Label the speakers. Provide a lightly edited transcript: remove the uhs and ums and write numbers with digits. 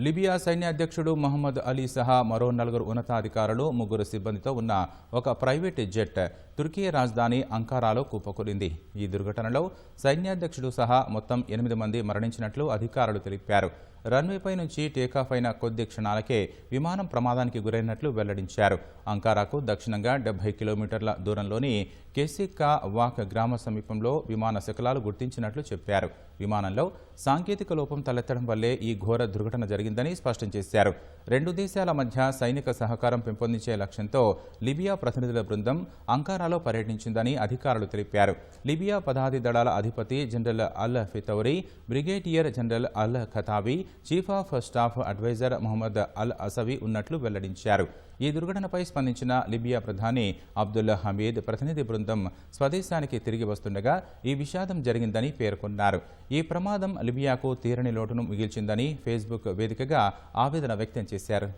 Speaker 1: Libya సైన్యాధ్యక్షుడు Mohammed Ali సహా మరో 4 ఉన్నతాధికారులు 3 సిబ్బందితో ఉన్న ఒక ప్రైవేట్ జెట్ తుర్కీ రాజధాని అంకారాలో కుప్పకూలింది. ఈ దుర్ఘటనలో సైన్యాధ్యక్షుడు సహా మొత్తం 8 మంది మరణించినట్లు అధికారులు తెలిపారు. రన్వేపై నుంచి టేకాఫ్ అయిన కొద్ది క్షణాలకే విమానం ప్రమాదానికి గురైనట్లు వెల్లడించారు. అంకారాకు దక్షిణంగా 70 కిలోమీటర్ల దూరంలోని కెసిక్కా వాక్ గ్రామ సమీపంలో విమాన శకలాలు గుర్తించినట్లు చెప్పారు. విమానంలో సాంకేతిక లోపం తలెత్తడం వల్లే ఈ ఘోర దుర్ఘటన జరిగిందని స్పష్టం చేశారు. 2 దేశాల మధ్య సైనిక సహకారం పెంపొందించే లక్ష్యంతో లిబియా ప్రతినిధుల బృందం అంకారాలో పర్యటించిందని అధికారులు తెలిపారు. లిబియా పదాతి దళాల అధిపతి general Al Fitouri, brigadier general Al Khatabi, chief of staff adviser Mohammed Al Asawi ఉన్నట్లు వెల్లడించారు. ఈ దుర్ఘటనపై స్పందించిన లిబియా ప్రధాని అబ్దుల్లా హమీద్ ప్రతినిధి బృందం స్వదేశానికి తిరిగి వస్తుండగా ఈ విషాదం జరిగిందని పేర్కొన్నారు. ఈ ప్రమాదం లిబియాకు తీరని లోటును మిగిల్చిందని ఫేస్బుక్ వేదికగా ఆవేదన వ్యక్తం చేశారు.